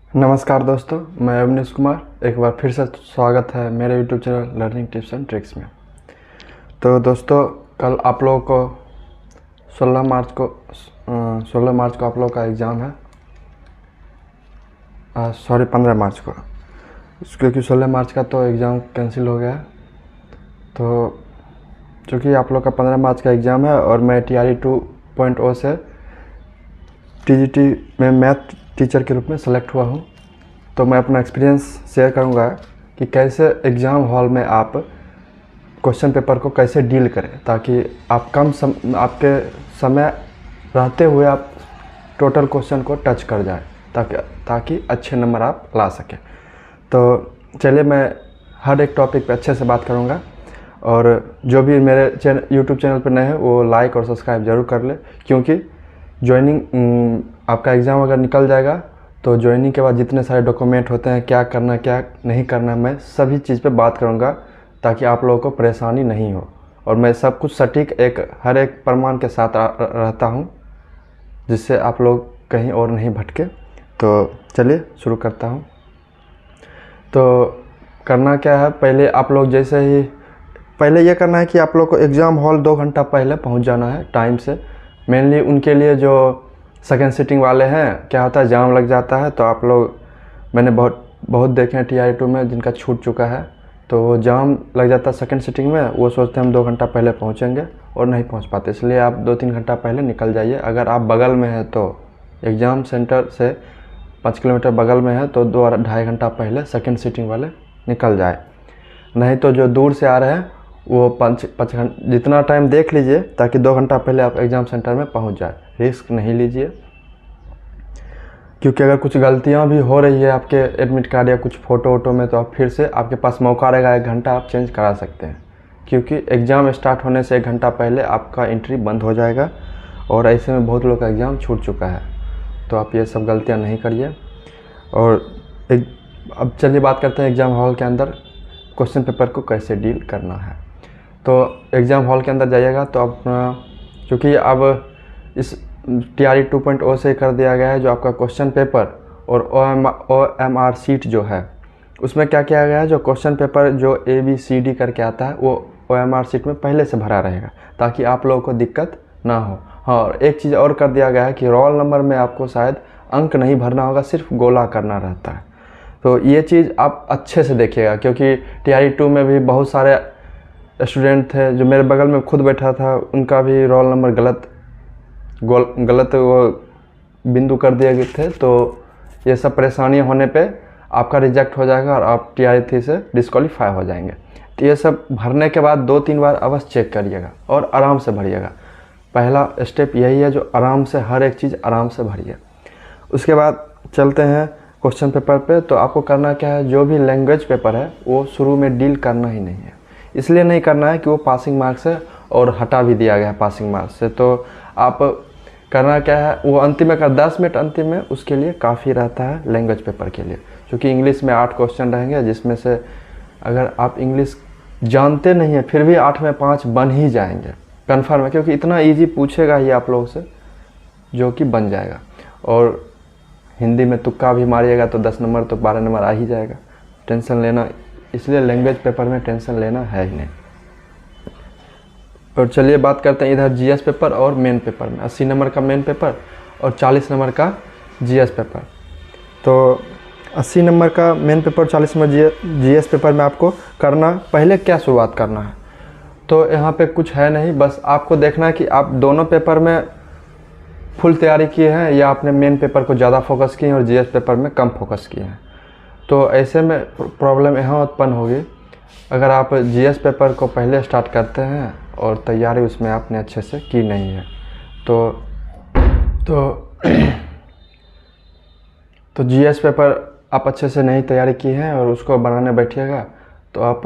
नमस्कार दोस्तों, मैं अवनीश कुमार। एक बार फिर से स्वागत है मेरे YouTube channel learning tips and tricks में। तो दोस्तों, कल आप लोगों को 16 मार्च को आप लोगों का एग्ज़ाम है। 15 मार्च को, क्योंकि 16 मार्च का तो एग्ज़ाम कैंसिल हो गया है। तो चूँकि आप लोग का 15 मार्च का एग्ज़ाम है और मैं TRE 2.0 से TGT में मैथ टीचर के रूप में सेलेक्ट हुआ हूँ। तो मैं अपना एक्सपीरियंस शेयर करूँगा कि कैसे एग्ज़ाम हॉल में आप क्वेश्चन पेपर को कैसे डील करें, ताकि आप आपके समय रहते हुए आप टोटल क्वेश्चन को टच कर जाए, ताकि अच्छे नंबर आप ला सकें। तो चलिए, मैं हर एक टॉपिक पे अच्छे से बात करूँगा। और जो भी मेरे यूट्यूब चैनल पर नए हैं वो लाइक और सब्सक्राइब ज़रूर कर ले, क्योंकि ज्वाइनिंग आपका एग्ज़ाम अगर निकल जाएगा तो ज्वाइनिंग के बाद जितने सारे डॉक्यूमेंट होते हैं, क्या करना क्या नहीं करना, मैं सभी चीज़ पे बात करूँगा, ताकि आप लोगों को परेशानी नहीं हो। और मैं सब कुछ सटीक हर एक प्रमाण के साथ रहता हूँ, जिससे आप लोग कहीं और नहीं भटके। तो चलिए शुरू करता हूँ। तो करना क्या है, पहले आप लोग पहले ये करना है कि आप लोग को एग्ज़ाम हॉल 2 घंटा पहले पहुँच जाना है टाइम से। मेनली उनके लिए जो सेकेंड सीटिंग वाले हैं, क्या होता है, जाम लग जाता है। तो आप लोग, मैंने बहुत देखे हैं TRE 2 में जिनका छूट चुका है, तो वो जाम लग जाता है सेकेंड सीटिंग में। वो सोचते हैं हम 2 घंटा पहले पहुंचेंगे और नहीं पहुंच पाते, इसलिए आप 2-3 घंटा पहले निकल जाइए। अगर आप बगल में हैं तो एग्ज़ाम सेंटर से 5 किलोमीटर बगल में है तो 2-2.5 घंटा पहले सेकेंड सीटिंग वाले निकल जाए। नहीं तो जो दूर से आ रहे हैं वो 5 घंटा, जितना टाइम देख लीजिए, ताकि 2 घंटा पहले आप एग्ज़ाम सेंटर में पहुंच जाए। रिस्क नहीं लीजिए, क्योंकि अगर कुछ गलतियां भी हो रही है आपके एडमिट कार्ड या कुछ फ़ोटो वोटो में, तो आप फिर से आपके पास मौका रहेगा, 1 घंटा आप चेंज करा सकते हैं। क्योंकि एग्ज़ाम स्टार्ट होने से 1 घंटा पहले आपका एंट्री बंद हो जाएगा, और ऐसे में बहुत लोग का एग्ज़ाम छूट चुका है। तो आप ये सब गलतियाँ नहीं करिए। और अब चलिए बात करते हैं एग्ज़ाम हॉल के अंदर क्वेश्चन पेपर को कैसे डील करना है। तो एग्ज़ाम हॉल के अंदर जाइएगा तो अपना, क्योंकि अब इस TRE 2.0 से कर दिया गया है, जो आपका क्वेश्चन पेपर और OMR शीट जो है, उसमें क्या किया गया है, जो क्वेश्चन पेपर जो ABCD करके आता है वो OMR शीट में पहले से भरा रहेगा, ताकि आप लोगों को दिक्कत ना हो। हाँ, और एक चीज़ और कर दिया गया है कि रोल नंबर में आपको शायद अंक नहीं भरना होगा, सिर्फ गोला करना रहता है। तो ये चीज़ आप अच्छे से देखिएगा, क्योंकि TRE 2 में भी बहुत सारे स्टूडेंट थे, जो मेरे बगल में खुद बैठा था, उनका भी रोल नंबर गलत वो बिंदु कर दिए गए थे। तो ये सब परेशानियां होने पे आपका रिजेक्ट हो जाएगा और आप TRE 3 से डिस्क्वालीफाई हो जाएंगे। तो ये सब भरने के बाद 2-3 बार अवश्य चेक करिएगा और आराम से भरिएगा। पहला स्टेप यही है, जो आराम से हर एक चीज़ आराम से भरिए। उसके बाद चलते हैं क्वेश्चन पेपर पे। तो आपको करना क्या है, जो भी लैंग्वेज पेपर है वो शुरू में डील करना ही नहीं है। इसलिए नहीं करना है कि वो पासिंग मार्क्स है और हटा भी दिया गया है पासिंग मार्क्स से। तो आप करना क्या है, वो अंतिम में 10 मिनट अंतिम में उसके लिए काफ़ी रहता है लैंग्वेज पेपर के लिए। क्योंकि इंग्लिश में 8 क्वेश्चन रहेंगे, जिसमें से अगर आप इंग्लिश जानते नहीं हैं फिर भी 8 में 5 बन ही जाएंगे, कन्फर्म है। क्योंकि इतना ईजी पूछेगा ही आप लोगों से, जो कि बन जाएगा। और हिंदी में तुक्का भी मारिएगा तो 10 नंबर तो 12 नंबर आ ही जाएगा। टेंशन लेना, इसलिए लैंग्वेज पेपर में टेंशन लेना है ही नहीं। और चलिए बात करते हैं इधर GS पेपर और मेन पेपर में। 80 नंबर का मेन पेपर और 40 नंबर का GS पेपर। तो 80 नंबर का main paper, 40 number GS paper में आपको करना, पहले क्या शुरुआत करना है, तो यहाँ पे कुछ है नहीं। बस आपको देखना है कि आप दोनों पेपर में फुल तैयारी किए हैं, या आपने मेन पेपर को ज़्यादा फोकस किए हैं और GS पेपर में कम फोकस किए हैं। तो ऐसे में प्रॉब्लम यहाँ उत्पन्न होगी, अगर आप GS पेपर को पहले स्टार्ट करते हैं और तैयारी उसमें आपने अच्छे से की नहीं है। तो GS पेपर आप अच्छे से नहीं तैयारी की है और उसको बनाने बैठिएगा, तो आप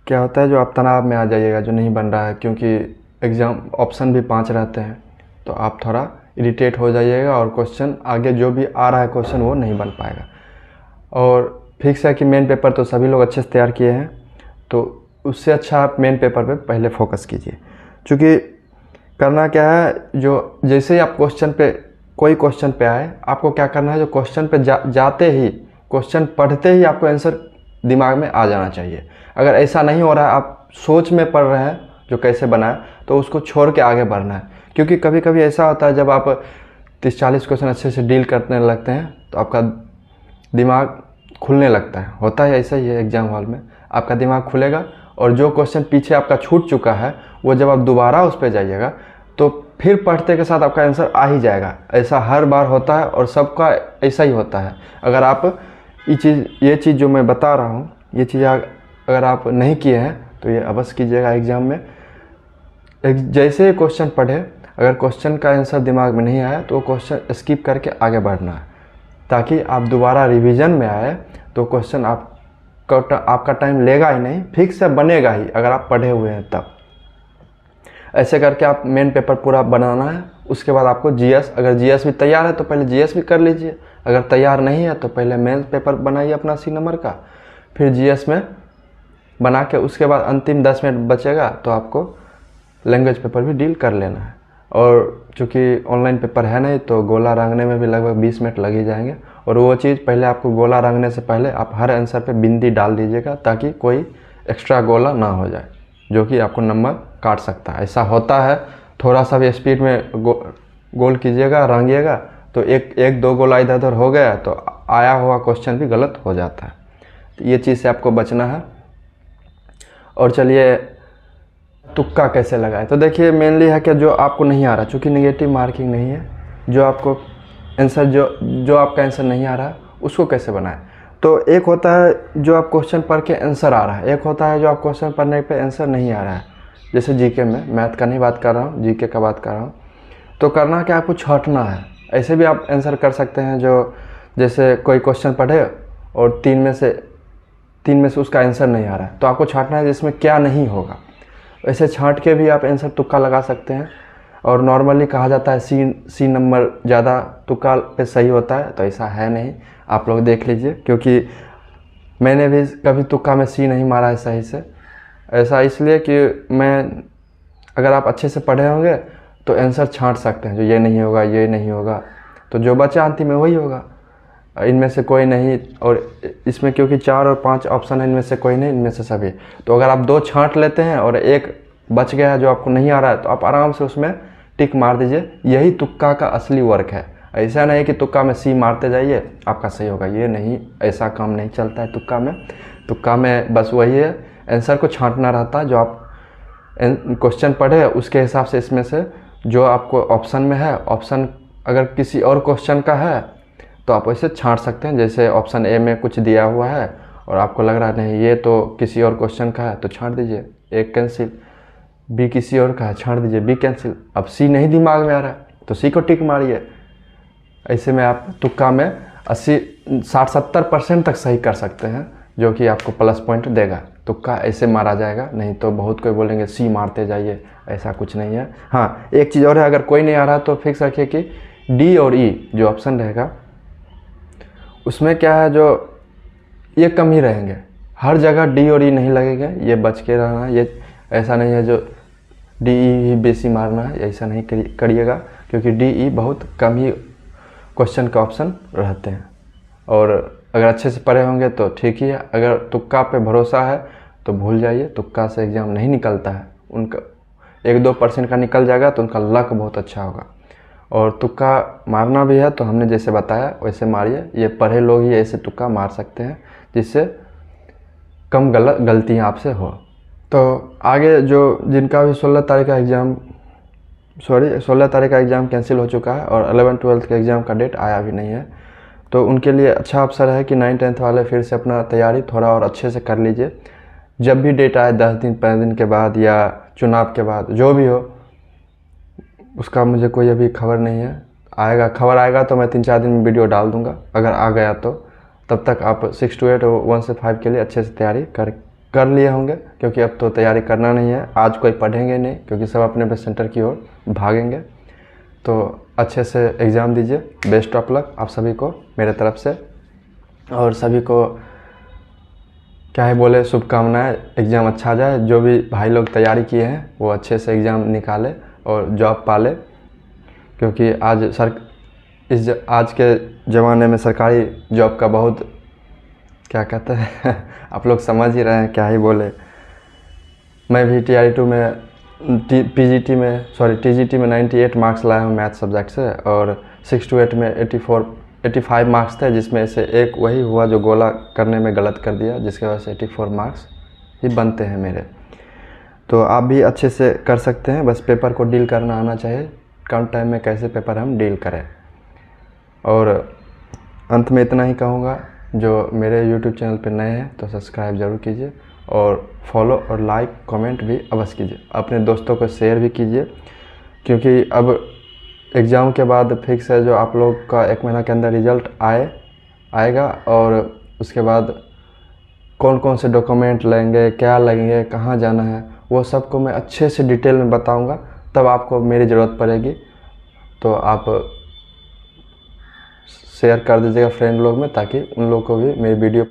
क्या होता है, जो आप तनाव में आ जाइएगा, जो नहीं बन रहा है। क्योंकि एग्ज़ाम ऑप्शन भी 5 रहते हैं, तो आप थोड़ा इरिटेट हो जाइएगा और क्वेश्चन आगे जो भी आ रहा है क्वेश्चन वो नहीं बन पाएगा। और फिक्स है कि मेन पेपर तो सभी लोग अच्छे से तैयार किए हैं, तो उससे अच्छा आप मेन पेपर पे पहले फोकस कीजिए। क्योंकि करना क्या है, जो जैसे ही आप क्वेश्चन पे कोई क्वेश्चन पे आए, आपको क्या करना है, जो क्वेश्चन पे जाते ही, क्वेश्चन पढ़ते ही आपको आंसर दिमाग में आ जाना चाहिए। अगर ऐसा नहीं हो रहा है, आप सोच में पढ़ रहे हैं जो कैसे बनाए, तो उसको छोड़ के आगे बढ़ना है। क्योंकि कभी कभी ऐसा होता है जब आप 30-40 क्वेश्चन अच्छे से डील करने लगते हैं तो आपका दिमाग खुलने लगता है। होता है ऐसा ही है, एग्ज़ाम हॉल में आपका दिमाग खुलेगा और जो क्वेश्चन पीछे आपका छूट चुका है वो जब आप दोबारा उस पर जाइएगा तो फिर पढ़ते के साथ आपका आंसर आ ही जाएगा। ऐसा हर बार होता है और सबका ऐसा ही होता है। अगर आप ये चीज़ जो मैं बता रहा हूँ, ये चीज़ अगर आप नहीं किए हैं तो ये अवश्य कीजिएगा एग्ज़ाम में। जैसे क्वेश्चन पढ़े, अगर क्वेश्चन का आंसर दिमाग में नहीं आया तो वो क्वेश्चन स्किप करके आगे बढ़ना है, ताकि आप दोबारा रिवीजन में आए तो क्वेश्चन आपका टाइम लेगा ही नहीं, फिक्स से बनेगा ही अगर आप पढ़े हुए हैं तब। ऐसे करके आप मेन पेपर पूरा बनाना है। उसके बाद आपको जीएस, अगर जीएस भी तैयार है तो पहले जीएस भी कर लीजिए, अगर तैयार नहीं है तो पहले मेन पेपर बनाइए अपना 80 नंबर का, फिर जीएस में बना के उसके बाद अंतिम 10 मिनट बचेगा तो आपको लैंग्वेज पेपर भी डील कर लेना है। और चूँकि ऑनलाइन पेपर है नहीं तो गोला रंगने में भी लगभग 20 मिनट लग ही जाएंगे। और वो चीज़ पहले आपको गोला रंगने से पहले आप हर आंसर पे बिंदी डाल दीजिएगा, ताकि कोई एक्स्ट्रा गोला ना हो जाए जो कि आपको नंबर काट सकता है। ऐसा होता है, थोड़ा सा भी स्पीड में गोल कीजिएगा, रंगिएगा तो एक दो गोला इधर उधर हो गया तो आया हुआ क्वेश्चन भी गलत हो जाता है। तो ये चीज़ से आपको बचना है। और चलिए तुक्का कैसे लगाए, तो देखिए मेनली है कि जो आपको नहीं आ रहा, चूँकि नेगेटिव मार्किंग नहीं है, जो आपको आंसर जो आपका आंसर नहीं आ रहा उसको कैसे बनाए। तो एक होता है जो आप क्वेश्चन पढ़ के आंसर आ रहा है, एक होता है जो आप क्वेश्चन पढ़ने पे आंसर नहीं आ रहा है। जैसे जीके में, मैथ का नहीं बात कर रहा हूँ, जीके का बात कर रहा हूँ। तो करना क्या, आपको छांटना है। ऐसे भी आप आंसर कर सकते हैं, जो जैसे कोई क्वेश्चन पढ़े और तीन में से उसका आंसर नहीं आ रहा है तो आपको छांटना है जिसमें क्या नहीं होगा। ऐसे छांट के भी आप आंसर तुक्का लगा सकते हैं। और नॉर्मली कहा जाता है सी नंबर ज़्यादा तुक्का पे सही होता है, तो ऐसा है नहीं, आप लोग देख लीजिए। क्योंकि मैंने भी कभी तुक्का में सी नहीं मारा है सही से। ऐसा इसलिए कि अगर आप अच्छे से पढ़े होंगे तो आंसर छांट सकते हैं, जो ये नहीं होगा, ये नहीं होगा, तो जो बचा अंतिम में वही होगा, इनमें से कोई नहीं। और इसमें क्योंकि 4 और 5 ऑप्शन है, इनमें से कोई नहीं, इनमें से सभी। तो अगर आप 2 छांट लेते हैं और एक बच गया है जो आपको नहीं आ रहा है, तो आप आराम से उसमें टिक मार दीजिए। यही तुक्का का असली वर्क है। ऐसा नहीं कि तुक्का में सी मारते जाइए आपका सही होगा, ये नहीं, ऐसा काम नहीं चलता है तुक्का में। तुक्का में बस वही है, आंसर को छांटना रहता है। जो आप क्वेश्चन पढ़े उसके हिसाब से इसमें से जो आपको ऑप्शन में है, ऑप्शन अगर किसी और क्वेश्चन का है तो आप वैसे छांट सकते हैं। जैसे ऑप्शन ए में कुछ दिया हुआ है और आपको लग रहा है नहीं ये तो किसी और क्वेश्चन का है, तो छांट दीजिए, एक कैंसिल। बी किसी और का है, छांट दीजिए, बी कैंसिल। अब सी नहीं दिमाग में आ रहा है तो सी को टिक मारिए। ऐसे में आप तुक्का में 60-70% तक सही कर सकते हैं, जो कि आपको प्लस पॉइंट देगा। तुक्का ऐसे मारा जाएगा, नहीं तो बहुत कोई बोलेंगे सी मारते जाइए, ऐसा कुछ नहीं है। हाँ, एक चीज़ और है, अगर कोई नहीं आ रहा तो फिक्स रखिए कि डी और ई जो ऑप्शन रहेगा उसमें क्या है, जो ये कम ही रहेंगे। हर जगह डी और ई नहीं लगेंगे, ये बच के रहना। ये ऐसा नहीं है जो डी ई ही बेसी मारना है, ऐसा नहीं करिएगा, क्योंकि डी ई बहुत कम ही क्वेश्चन का ऑप्शन रहते हैं। और अगर अच्छे से पढ़े होंगे तो ठीक ही है। अगर तुक्का पे भरोसा है तो भूल जाइए, तुक्का से एग्ज़ाम नहीं निकलता है। उनका 1-2% का निकल जाएगा तो उनका लक बहुत अच्छा होगा। और तुक्का मारना भी है तो हमने जैसे बताया वैसे मारिए। ये पढ़े लोग ही ऐसे तुक्का मार सकते हैं, जिससे कम गलतियाँ आपसे हो। तो आगे जो जिनका भी 16 तारीख का एग्ज़ाम कैंसिल हो चुका है और 11-12 के एग्ज़ाम का डेट आया भी नहीं है, तो उनके लिए अच्छा अवसर है कि 9-10 वाले फिर से अपना तैयारी थोड़ा और अच्छे से कर लीजिए। जब भी डेट आए 10 दिन 5 दिन के बाद या चुनाव के बाद, जो भी हो, उसका मुझे कोई अभी खबर नहीं है। खबर आएगा तो मैं 3-4 दिन में वीडियो डाल दूंगा, अगर आ गया तो। तब तक आप 6 to 8 और 1 से 5 के लिए अच्छे से तैयारी कर लिए होंगे, क्योंकि अब तो तैयारी करना नहीं है। आज कोई पढ़ेंगे नहीं, क्योंकि सब अपने अपने सेंटर की ओर भागेंगे। तो अच्छे से एग्ज़ाम दीजिए। बेस्ट ऑफ लक आप सभी को मेरे तरफ से, और सभी को क्या है बोले, शुभकामनाएं। एग्ज़ाम अच्छा जाए। जो भी भाई लोग तैयारी किए हैं वो अच्छे से एग्ज़ाम निकाले और जॉब पाले, क्योंकि आज आज के ज़माने में सरकारी जॉब का बहुत क्या कहते हैं आप लोग समझ ही रहे हैं, क्या ही बोले। मैं भी TRE2 में टीजीटी में 98 मार्क्स लाया हूँ मैथ सब्जेक्ट से, और 6 to 8 में 85 मार्क्स थे, जिसमें से एक वही हुआ जो गोला करने में गलत कर दिया, जिसके वजह से 84 मार्क्स ही बनते हैं मेरे। तो आप भी अच्छे से कर सकते हैं, बस पेपर को डील करना आना चाहिए, कम टाइम में कैसे पेपर हम डील करें। और अंत में इतना ही कहूँगा, जो मेरे YouTube चैनल पर नए हैं तो सब्सक्राइब ज़रूर कीजिए, और फॉलो और लाइक कमेंट भी अवश्य कीजिए, अपने दोस्तों को शेयर भी कीजिए, क्योंकि अब एग्ज़ाम के बाद फिक्स है जो आप लोग का 1 महीना के अंदर रिज़ल्ट आएगा, और उसके बाद कौन कौन से डॉक्यूमेंट लेंगे, क्या लगेंगे, कहाँ जाना है, वो सब को मैं अच्छे से डिटेल में बताऊंगा, तब आपको मेरी ज़रूरत पड़ेगी। तो आप शेयर कर दीजिएगा फ्रेंड लोग में, ताकि उन लोग को भी मेरी वीडियो